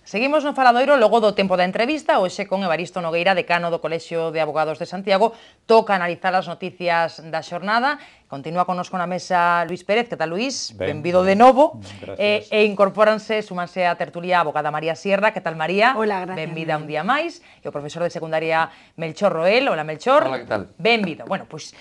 Seguimos no faladoiro logo do tempo da entrevista, hoxe con Evaristo Nogueira, decano do Colexio de Abogados de Santiago. Toca analizar as noticias da xornada. Continúa connosco na mesa Luís Pérez. Que tal, Luís? Benvido de novo. E incorpóranse, súmanse a tertulia a abogada María Sierra. Que tal, María? Hola, gracias. Benvida un día máis. E o profesor de secundaria Melchor Roel. Hola, Melchor. Hola, que tal? Benvido. Bueno, pois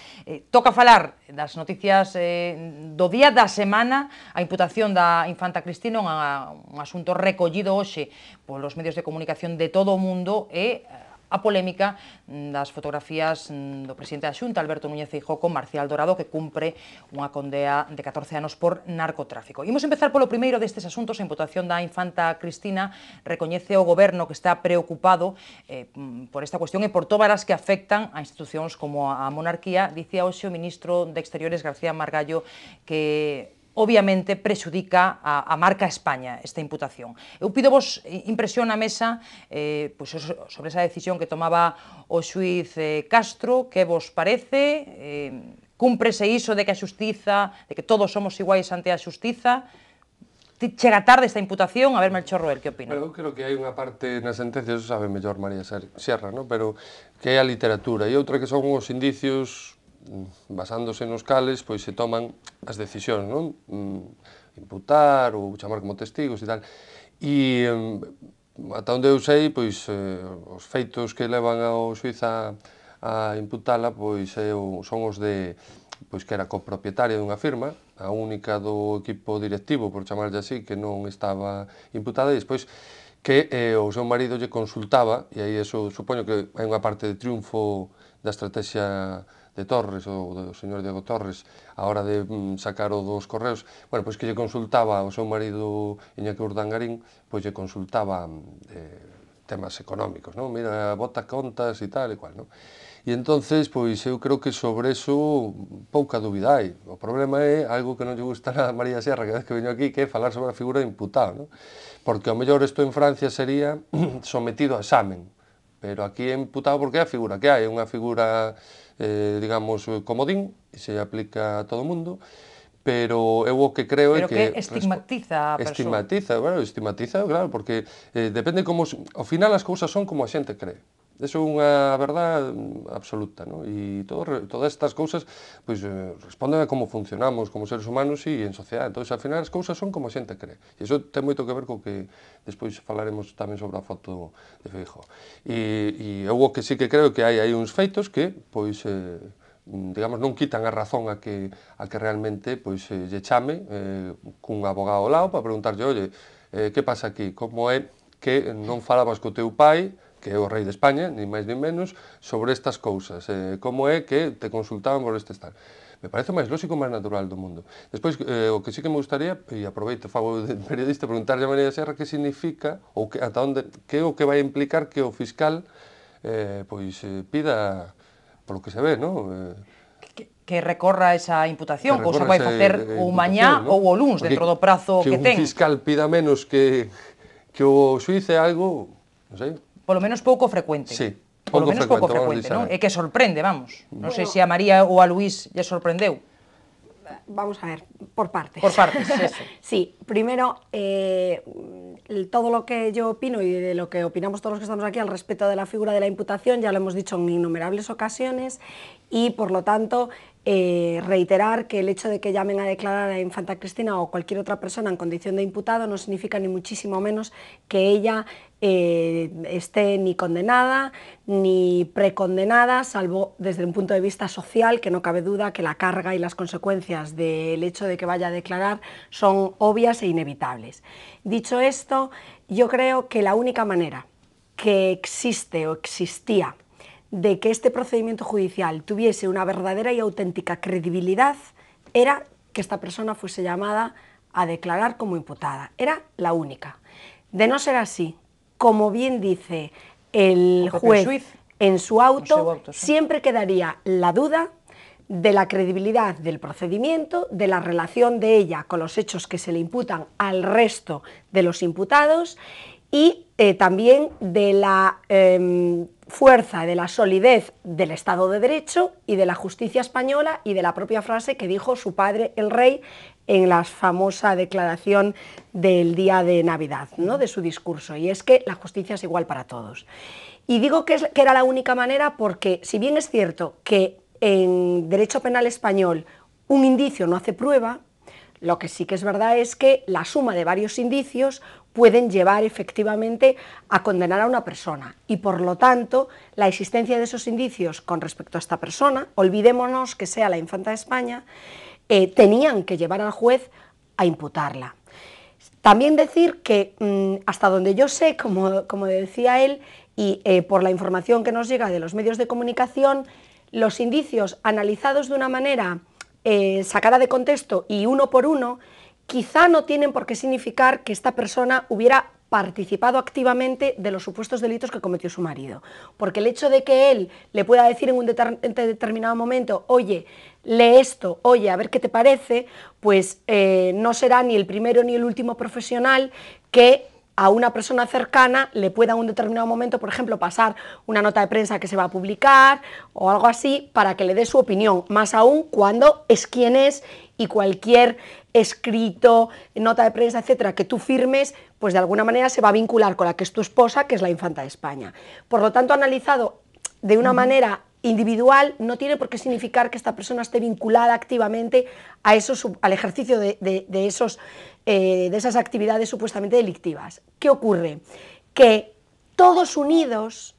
toca falar das noticias do día da semana. A imputación da infanta Cristina, un asunto recollido hoxe polos medios de comunicación de todo o mundo, e a polémica das fotografías do presidente da Xunta, Alberto Núñez Feijóo, con Marcial Dorado, que cumpre unha condea de 14 anos por narcotráfico. Imos empezar polo primeiro destes asuntos. A imputación da infanta Cristina. Recoñece o goberno que está preocupado por esta cuestión e por todas as que afectan a institucións como a monarquía. Dicía hoxe o ministro de Exteriores, García Margallo, que obviamente prexudica a marca España esta imputación. Eu pido vos impresión na mesa sobre esa decisión que tomaba o xuiz Castro. Que vos parece? Cúmprese iso de que a xustiza, de que todos somos iguais ante a xustiza? Chega tarde esta imputación? A ver, Melchor Roel, que opina? Eu creo que hai unha parte na sentencia, eso sabe mellor María Sierra, ¿no? Pero que é a literatura, e outra que son os indicios basándose nos cales, pois se toman as decisións, non? Imputar ou chamar como testigos e tal. E ata onde eu sei, pois os feitos que levan ao xuiz a imputala, pois son os de pois que era copropietaria dunha firma, a única do equipo directivo, por chamarlle así, que non estaba imputada, e despois que o seu marido lle consultaba, e aí eso supoño que hai unha parte de triunfo da estrategia de Torres, ou do señor Diego Torres, a hora de sacar o dos correos, bueno, pois que lle consultaba ao seu marido Iñaki Urdangarín, pois lle consultaba temas económicos, non? Mira, bota contas e tal e cual, non? E entonces, pois eu creo que sobre eso pouca dúbida hai. O problema é algo que non lle gusta a María Sierra cada vez que veño aquí, que é falar sobre a figura de imputado, non? Porque ao mellor isto en Francia sería sometido a examen, pero aquí é imputado porque é a figura que hai, é unha figura digamos, comodín, e se aplica a todo o mundo, pero eu o que creo é que... Pero que estigmatiza a persoa. Estigmatiza, claro, porque depende como... Ao final as cousas son como a xente cree. Eso é unha verdade absoluta, non? E todas estas cousas pois, responden a como funcionamos como seres humanos e en sociedade. Entón, ao final as cousas son como a xente cree. E iso ten moito que ver co que despois falaremos tamén sobre a foto de Feijóo. E eu o que sí que creo que hai uns feitos que, pois, digamos, non quitan a razón a que realmente pois, lle chame cun abogado ao lado para preguntarlle, oye, que pasa aquí? Como é que non falabas co teu pai, que é o rei de España, ni máis ni menos, sobre estas cousas? Como é que te consultaban por este tal? Me parece o máis lógico e máis natural do mundo. Despois, o que sí que me gustaría, e aproveito, fago de periodista, preguntarlle a María Sierra que significa, ou ata onde, que é o que vai implicar que o fiscal pois pida, polo que se ve, non? Que recorra esa imputación, cousa vai facer ou mañá ou o luns, dentro do prazo que ten. Que un fiscal pida menos que o xuiz é algo, non sei. Polo menos pouco frecuente. Sí, pouco frecuente, non? E que sorprende, vamos. Non sei se a María ou a Luís lle sorprendeu. Vamos a ver, por partes. Por partes, eso. Sí, primero, todo lo que yo opino y de lo que opinamos todos los que estamos aquí al respecto de la figura de la imputación, ya lo hemos dicho en innumerables ocasiones, y por lo tanto reiterar que el hecho de que llamen a declarar a infanta Cristina o cualquier otra persona en condición de imputado no significa ni muchísimo menos que ella esté ni condenada ni precondenada, salvo desde un punto de vista social, que no cabe duda que la carga y las consecuencias del hecho de que vaya a declarar son obvias e inevitables. Dicho esto, yo creo que la única manera que existe o existía de que este procedimiento judicial tuviese una verdadera y auténtica credibilidad era que esta persona fuese llamada a declarar como imputada. Era la única. De no ser así, como bien dice el juez en su auto, siempre quedaría la duda de la credibilidad del procedimiento, de la relación de ella con los hechos que se le imputan al resto de los imputados y también de la fuerza, de la solidez del Estado de Derecho y de la justicia española y de la propia frase que dijo su padre, el rey, en la famosa declaración del día de Navidad, ¿no?, de su discurso, y es que la justicia es igual para todos. Y digo que era la única manera porque, si bien es cierto que en derecho penal español un indicio no hace prueba, lo que sí que es verdad es que la suma de varios indicios pueden llevar efectivamente a condenar a una persona, y por lo tanto la existencia de esos indicios con respecto a esta persona, olvidémonos que sea la infanta de España, tenían que llevar al juez a imputarla. También decir que hasta donde yo sé, como decía él, y por la información que nos llega de los medios de comunicación, los indicios analizados de una manera sacada de contexto y uno por uno, quizá no tienen por qué significar que esta persona hubiera participado activamente de los supuestos delitos que cometió su marido, porque el hecho de que él le pueda decir en un determinado momento, oye, lee esto, oye, a ver qué te parece, pues no será ni el primero ni el último profesional que a una persona cercana le pueda en un determinado momento, por ejemplo, pasar una nota de prensa que se va a publicar o algo así para que le dé su opinión, más aún cuando es quien es, y cualquier escrito, nota de prensa, etcétera, que tú firmes, pues de alguna manera se va a vincular con la que es tu esposa, que es la infanta de España. Por lo tanto, analizado de una manera individual, no tiene por qué significar que esta persona esté vinculada activamente a al ejercicio de esas actividades supuestamente delictivas. ¿Qué ocurre? Que todos unidos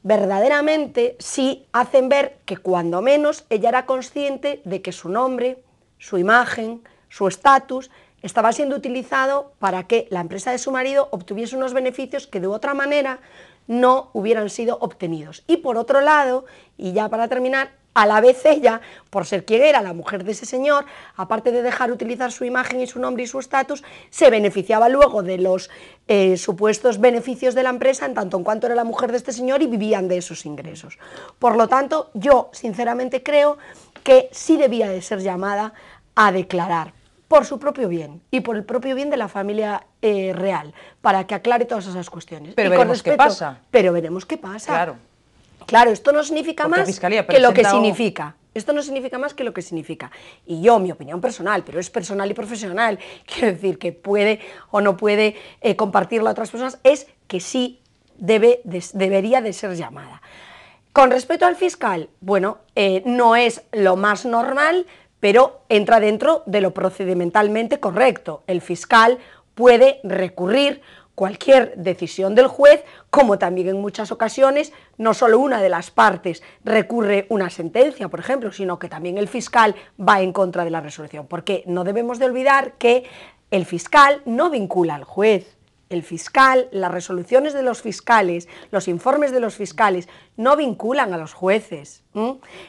verdaderamente sí hacen ver que cuando menos ella era consciente de que su nombre, su imagen, su estatus estaba siendo utilizado para que la empresa de su marido obtuviese unos beneficios que de otra manera no hubieran sido obtenidos. Y por otro lado, y ya para terminar, a la vez ella, por ser quien era la mujer de ese señor, aparte de dejar utilizar su imagen y su nombre y su estatus, se beneficiaba luego de los supuestos beneficios de la empresa en tanto en cuanto era la mujer de este señor y vivían de esos ingresos. Por lo tanto, yo sinceramente creo que sí debía de ser llamada a declarar, por su propio bien y por el propio bien de la familia real, para que aclare todas esas cuestiones. Pero veremos qué pasa. Pero veremos qué pasa. Claro. Claro, esto no significa más que lo que significa. Esto no significa más que lo que significa. Y yo, mi opinión personal, pero es personal y profesional, quiero decir que puede o no puede compartirla a otras personas, es que sí debería de ser llamada. Con respecto al fiscal, bueno, no es lo más normal, pero entra dentro de lo procedimentalmente correcto. El fiscal puede recurrir cualquier decisión del juez, como también en muchas ocasiones no solo una de las partes recurre una sentencia, por ejemplo, sino que también el fiscal va en contra de la resolución, porque no debemos de olvidar que el fiscal no vincula al juez. El fiscal, las resoluciones de los fiscales, los informes de los fiscales no vinculan a los jueces.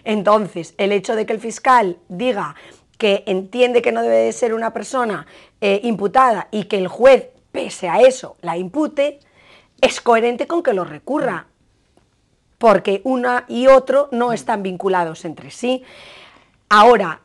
Entonces, el hecho de que el fiscal diga que entiende que no debe de ser una persona imputada y que el juez, pese a eso, la impute, es coherente con que lo recurra, porque una y otro no están vinculados entre sí. Ahora,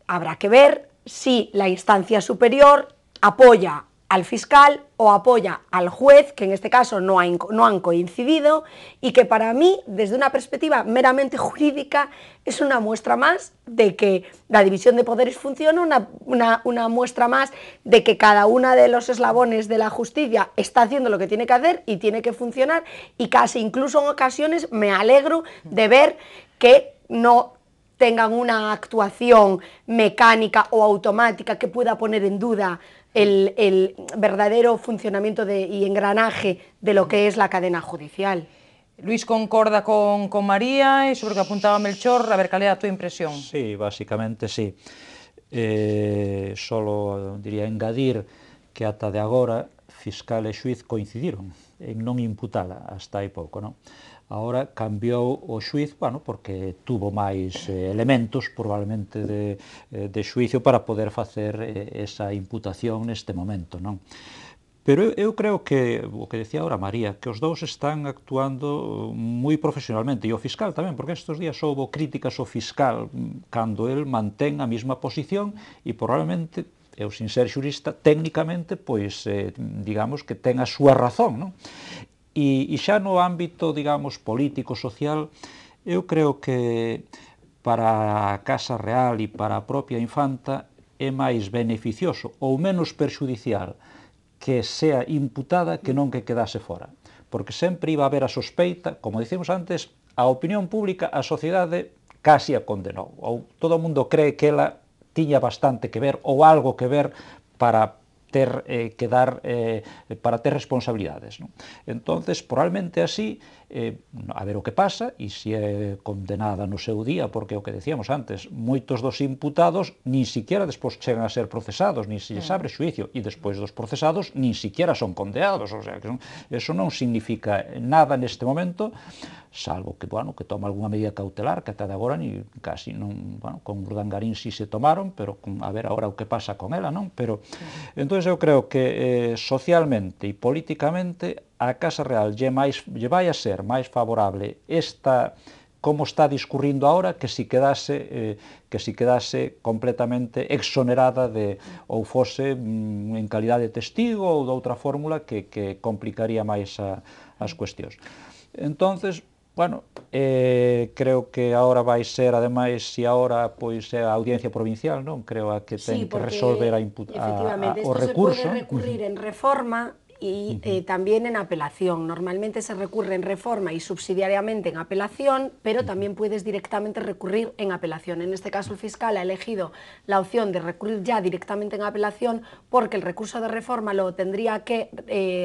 habrá que ver si la instancia superior apoya al fiscal o apoya al juez, que en este caso no han coincidido, y que para mí, desde una perspectiva meramente jurídica, es una muestra más de que la división de poderes funciona, una muestra más de que cada uno de los eslabones de la justicia está haciendo lo que tiene que hacer y tiene que funcionar, y casi incluso en ocasiones me alegro de ver que no tengan una actuación mecánica o automática que pueda poner en duda el verdadero funcionamiento y engranaje de lo que es la cadena judicial. Luis concorda con María e sobre o que apuntaba Melchor, a ver, cal é a túa impresión? Sí, básicamente sí. Solo diría engadir que ata de agora fiscal e xuiz coincidiron en non imputala hasta hai pouco, non? Agora cambiou o xuiz, bueno, porque tuvo máis elementos, probablemente, de xuicio para poder facer esa imputación neste momento, non? Pero eu creo que, o que decía ahora María, que os dous están actuando moi profesionalmente, e o fiscal tamén, porque estes días houbo críticas ao fiscal cando el mantén a mesma posición e probablemente, eu sin ser xurista, técnicamente, pois, digamos que ten a súa razón, non? E xa no ámbito, digamos, político, social, eu creo que para a Casa Real e para a propia infanta é máis beneficioso ou menos perxudicial que sea imputada que non que quedase fora. Porque sempre iba a haber a sospeita, como dicimos antes, a opinión pública, a sociedade casi a condenou. Ou todo o mundo cree que ela tiña bastante que ver ou algo que ver para ter para ter responsabilidades, non? Entonces, probablemente así, a ver o que pasa, e se é condenada no seu día, porque o que decíamos antes, moitos dos imputados nin siquiera despois chegan a ser procesados, nin se lles abre xuicio, e despois dos procesados nin siquiera son condeados, o sea, que eso non significa nada neste momento, salvo que, bueno, que toma algunha medida cautelar, que ata de agora ni casi non, bueno, con Urdangarín si se tomaron, pero a ver agora o que pasa con ela, non? Pero, entón, eu creo que socialmente e políticamente a Casa Real lle vai a ser máis favorable esta como está discurrindo ahora que si quedase completamente exonerada ou fose en calidade de testigo ou de outra fórmula que complicaría máis as cuestións. Entonces, bueno, creo que agora vai ser, ademais, se agora pois é a Audiencia Provincial, non? Creo que ten que resolver o recurso. Se pode recurrir en reforma y también en apelación. Normalmente se recurre en reforma y subsidiariamente en apelación, pero también puedes directamente recurrir en apelación. En este caso el fiscal ha elegido la opción de recurrir ya directamente en apelación porque el recurso de reforma lo tendría que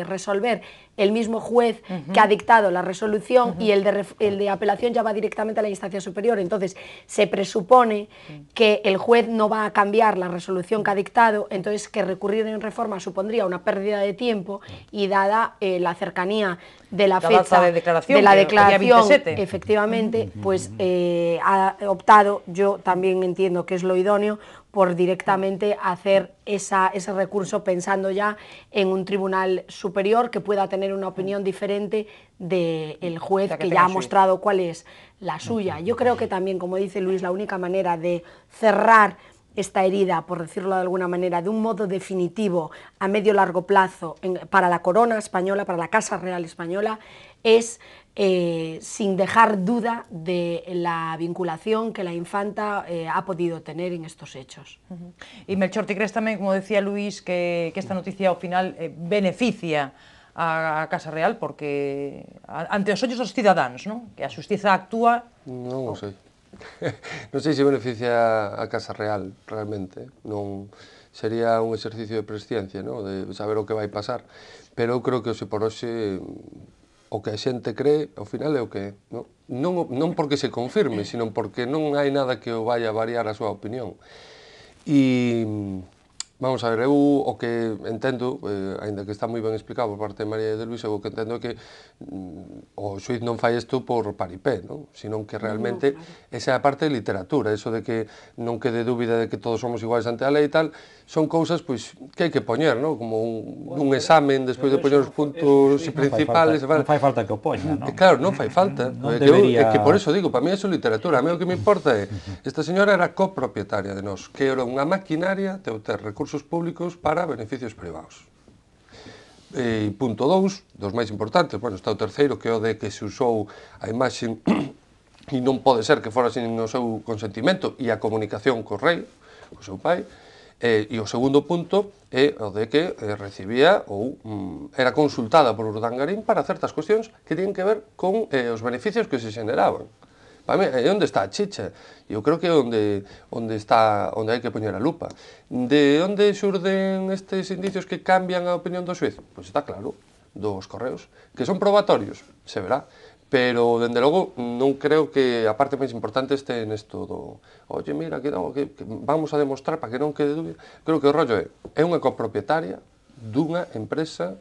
resolver el mismo juez que ha dictado la resolución y el de apelación ya va directamente a la instancia superior. Entonces se presupone que el juez no va a cambiar la resolución que ha dictado, entonces que recurrir en reforma supondría una pérdida de tiempo y dada la cercanía de la fecha de la declaración, efectivamente, pues ha optado, yo también entiendo que es lo idóneo, por directamente hacer ese recurso pensando ya en un tribunal superior que pueda tener una opinión diferente del juez que ya ha mostrado cuál es la suya. Yo creo que también, como dice Luis, la única manera de cerrar esta herida, por decirlo de alguna manera, de un modo definitivo a medio largo plazo para la corona española, para la Casa Real española, es sin dejar duda de la vinculación que la infanta ha podido tener en estos hechos. Y Melchor, ¿te crees tamén, como decía Luis, que esta noticia ao final beneficia a Casa Real porque ante os ollos dos cidadáns, non? Que a xustiza actúa... Non o sei. Non sei se beneficia a Casa Real realmente, non sería un exercicio de presciencia, non? De saber o que vai pasar, pero eu creo que hoxe por hoxe o que a xente cree ao final é o que é, non porque se confirme, sino porque non hai nada que o vaya a variar a súa opinión. E vamos a ver, eu o que entendo, aínda que está moi ben explicado por parte de María e de Luis, eu o que entendo é que o xuiz non fai isto por paripé, non? Senón que realmente esa é a parte de literatura, eso de que non quede dúbida de que todos somos iguais ante a lei e tal, son cousas pois que hai que poñer, non? Como un examen despois de poñer os puntos principales. Non fai falta que o poña, non? Claro, non fai falta. É que por eso digo, para mí é literatura. A mí o que me importa é, esta señora era copropietaria de nós, que era unha maquinaria de obter recursos públicos para beneficios privados. E punto 2, dos máis importantes, bueno, está o terceiro, que é o de que se usou a imaxe e non pode ser que fora sin o seu consentimento e a comunicación co rei, co seu pai, e o segundo punto é o de que recibía ou era consultada por Urdangarín para certas cuestións que tienen que ver con os beneficios que se xeneraban. Para mí, é onde está a chicha. Eu creo que é onde hai que poñer a lupa. De onde xurden estes indicios que cambian a opinión do xuiz? Pois está claro, dos correos, que son probatorios, se verá. Pero, dende logo, non creo que a parte máis importante este nesto do oye, mira, que vamos a demostrar para que non quede dúbida. Creo que o rollo é unha copropietaria dunha empresa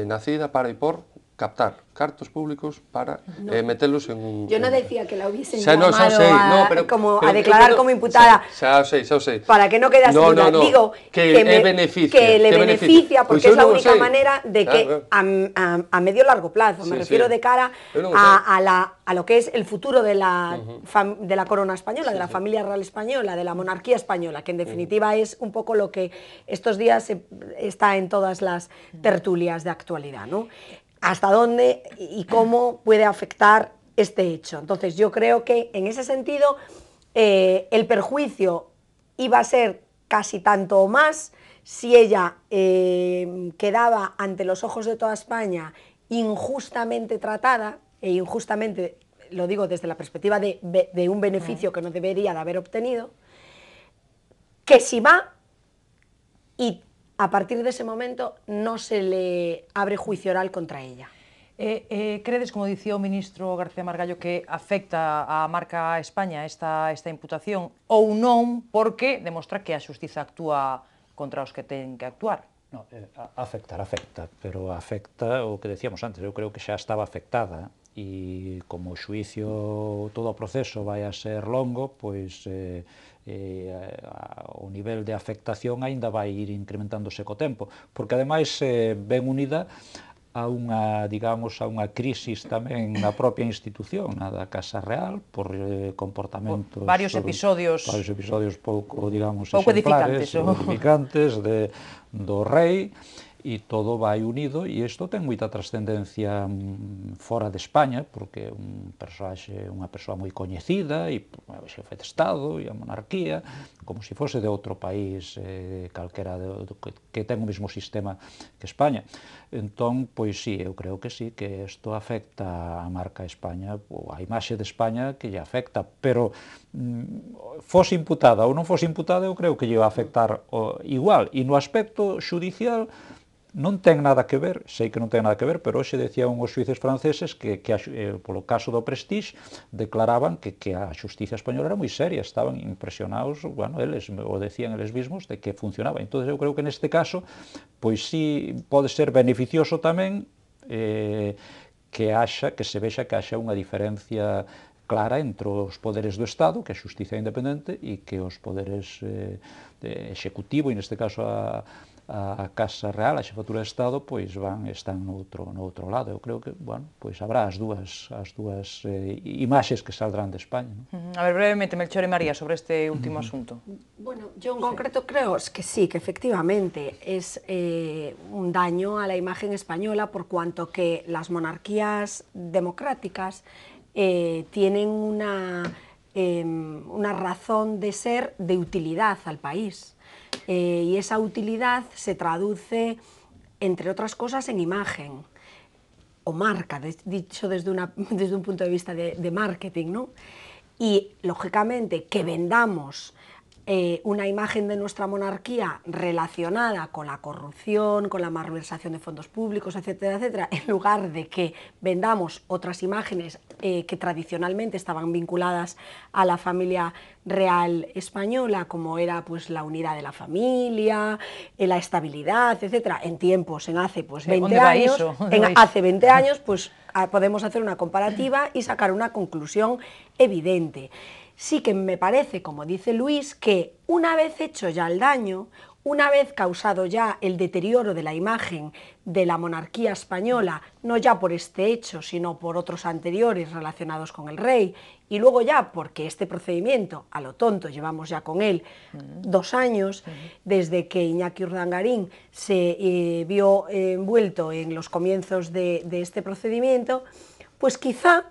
nacida para e por captar cartos públicos para metelos en un... Yo no decía que la hubiesen llamado a declarar como imputada. Xa sei. Para que no quede así. Digo que le beneficia porque es la única manera de que a medio largo plazo, me refiero de cara a lo que es el futuro de la corona española, de la familia real española, de la monarquía española, que en definitiva es un poco lo que estos días está en todas las tertulias de actualidad, ¿no? Hasta dónde y cómo puede afectar este hecho. Entonces yo creo que en ese sentido el perjuicio iba a ser casi tanto o más si ella quedaba ante los ojos de toda España injustamente tratada, e injustamente lo digo desde la perspectiva de un beneficio que no debería de haber obtenido, que si va y a partir de ese momento no se le abre juicio oral contra ella. Credes, como dicía o ministro García Margallo, que afecta a marca España esta imputación ou non, porque demostra que a xustiza actúa contra os que ten que actuar? No, afecta, pero afecta o que decíamos antes, eu creo que xa estaba afectada e como o xuicio, todo o proceso vai a ser longo, pois o nivel de afectación aínda vai ir incrementándose co tempo, porque ademais ven unida a unha, digamos, a unha crisis tamén na propia institución, na da Casa Real, por comportamentos... Varios episodios pouco, digamos, pouco exemplares, edificantes do rei, e todo vai unido, e isto ten moita trascendencia fora de España, porque é unha persoa moi coñecida, e o xefe de Estado, e a monarquía, como se fose de outro país calquera que ten o mesmo sistema que España. Entón, pois sí, eu creo que sí, que isto afecta a marca España, ou a imaxe de España que lle afecta, pero fose imputada ou non fose imputada, eu creo que lle va a afectar igual, e no aspecto xudicial non ten nada que ver, sei que non ten nada que ver, pero hoxe decían os xuíces franceses que polo caso do Prestige declaraban que a xustiza española era moi seria, estaban impresionados, bueno, eles o decían eles mesmos de que funcionaba. Entón, eu creo que neste caso, pois sí, pode ser beneficioso tamén que se vexa que haxa unha diferencia clara entre os poderes do Estado, que a xustiza é independente, e que os poderes executivo, e neste caso a Casa Real, a xefatura de Estado, pois están no outro lado. Eu creo que, bueno, pois habrá as dúas imaxes que saldrán de España. A ver, brevemente, Melchor e María, sobre este último asunto. Bueno, yo en concreto creo que sí, que efectivamente es un daño a la imagen española, por cuanto que las monarquías democráticas tienen una razón de ser de utilidad al país. Y esa utilidad se traduce, entre otras cosas, en imagen o marca, dicho desde un punto de vista de marketing, ¿no? Y, lógicamente, que vendamos una imagen de nuestra monarquía relacionada con la corrupción, con la malversación de fondos públicos, etcétera, etcétera, en lugar de que vendamos otras imágenes que tradicionalmente estaban vinculadas a la familia real española, como era pues la unidad de la familia, la estabilidad, etcétera, hace pues 20 años, hace 20 años, pues podemos hacer una comparativa y sacar una conclusión evidente. Sí que me parece, como dice Luis, que una vez hecho ya el daño, una vez causado ya el deterioro de la imagen de la monarquía española, no ya por este hecho, sino por otros anteriores relacionados con el rey, y luego ya porque este procedimiento, a lo tonto, llevamos ya con él 2 años, desde que Iñaki Urdangarín se vio envuelto en los comienzos de este procedimiento, pues quizá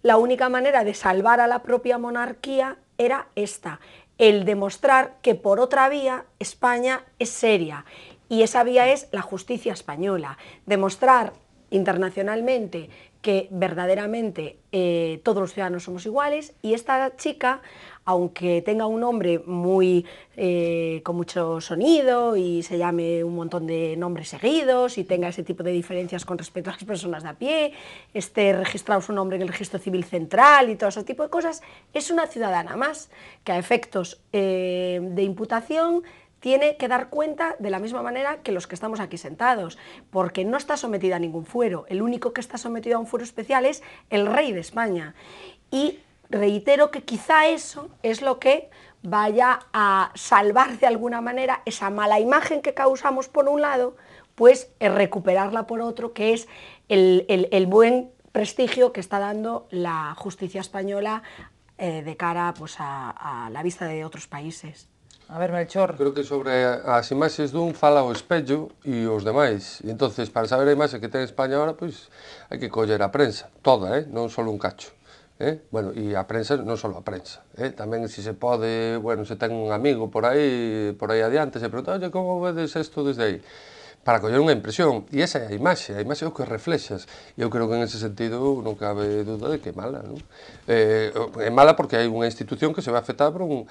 la única manera de salvar a la propia monarquía era esta, el demostrar que por otra vía España es seria, y esa vía es la justicia española, demostrar internacionalmente que verdaderamente todos los ciudadanos somos iguales, y esta chica, aunque tenga un nombre muy con mucho sonido y se llame un montón de nombres seguidos y tenga ese tipo de diferencias con respecto a las personas de a pie, esté registrado su nombre en el registro civil central y todo ese tipo de cosas, es una ciudadana más que a efectos de imputación tiene que dar cuenta de la misma manera que los que estamos aquí sentados, porque no está sometida a ningún fuero, el único que está sometido a un fuero especial es el rey de España. Y reitero que quizá eso es lo que vaya a salvar de alguna manera esa mala imagen que causamos por un lado, pues recuperarla por otro, que es el buen prestigio que está dando la justicia española de cara pues, a la vista de otros países. A ver, Melchor. Creo que sobre as imaxes dun fala o espello e os demais. E entonces, para saber a imaxe que ten España agora, pois hai que coller a prensa, toda, non só un cacho. Bueno, e a prensa, non só a prensa, tamén se pode, bueno, se ten un amigo por aí adiante, se pregunta, oye, como vedes isto desde aí? Para coller unha impresión, e esa é a imaxe é o que reflexas, e eu creo que en ese sentido non cabe duda de que é mala, non? É mala porque hai unha institución que se vai afectar por un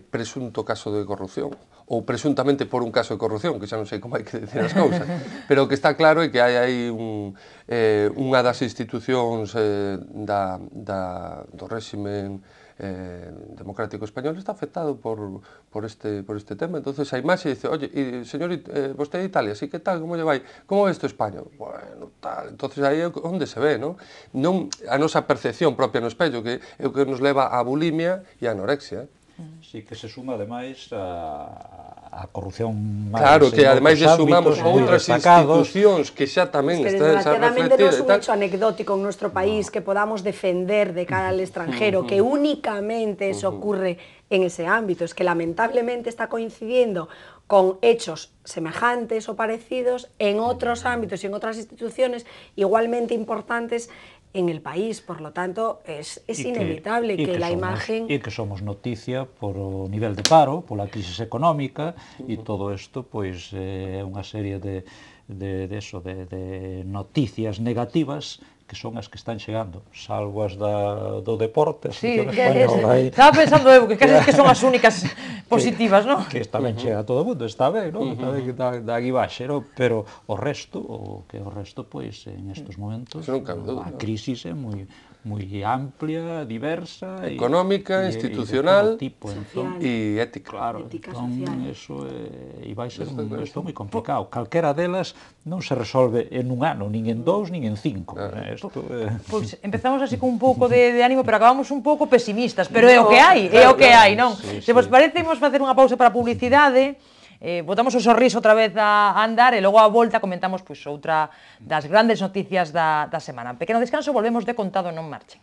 presunto caso de corrupción, ou presuntamente por un caso de corrupción, que xa non sei como hai que decir as cousas, pero o que está claro é que hai aí unha das institucións do réximen democrático español está afectado por este tema. Entonces a imaxe dice, oye, señor, vostede de Italia, así que tal, como lle vai? Como é isto España? Bueno, tal. Entonces aí é onde se ve, non? Non a nosa percepción propia no espello, que é o que nos leva á bulimia e á anorexia. Sí, que se suma ademais a corrupción máis claro, que ademais lle ámbitos, sumamos outras institucións que xa tamén están desgraciadamente non é un hecho anecdótico en nuestro país que podamos defender de cara al extranjero, que únicamente eso ocurre en ese ámbito, es que lamentablemente está coincidiendo con hechos semejantes o parecidos en otros ámbitos y en otras instituciones igualmente importantes en el país, por lo tanto, es inevitable que la imagen... E que somos noticia por o nivel de paro, pola crisis económica, e todo isto, pois, é unha serie de noticias negativas que son as que están chegando, salvo as do deporte, a selección española. Estaba pensando eu que casi que son as únicas positivas, non? Que tamén chega a todo o mundo, está ben, non? Está ben que da guibaxe, non? Pero o resto, pois, en estes momentos, a crisis é moi amplia, diversa, económica, institucional e ética. Claro, entón, eso vai ser isto moi complicado. Calquera delas non se resolve en un ano, nin en 2, nin en 5. Pois empezamos así con un pouco de ánimo, pero acabamos un pouco pesimistas, pero é o que hai, non? Se vos parece, imos facer unha pausa para publicidade, botamos o sorriso outra vez a andar e logo a volta comentamos outra das grandes noticias da semana. Pequeno descanso, volvemos de contado, non marchen.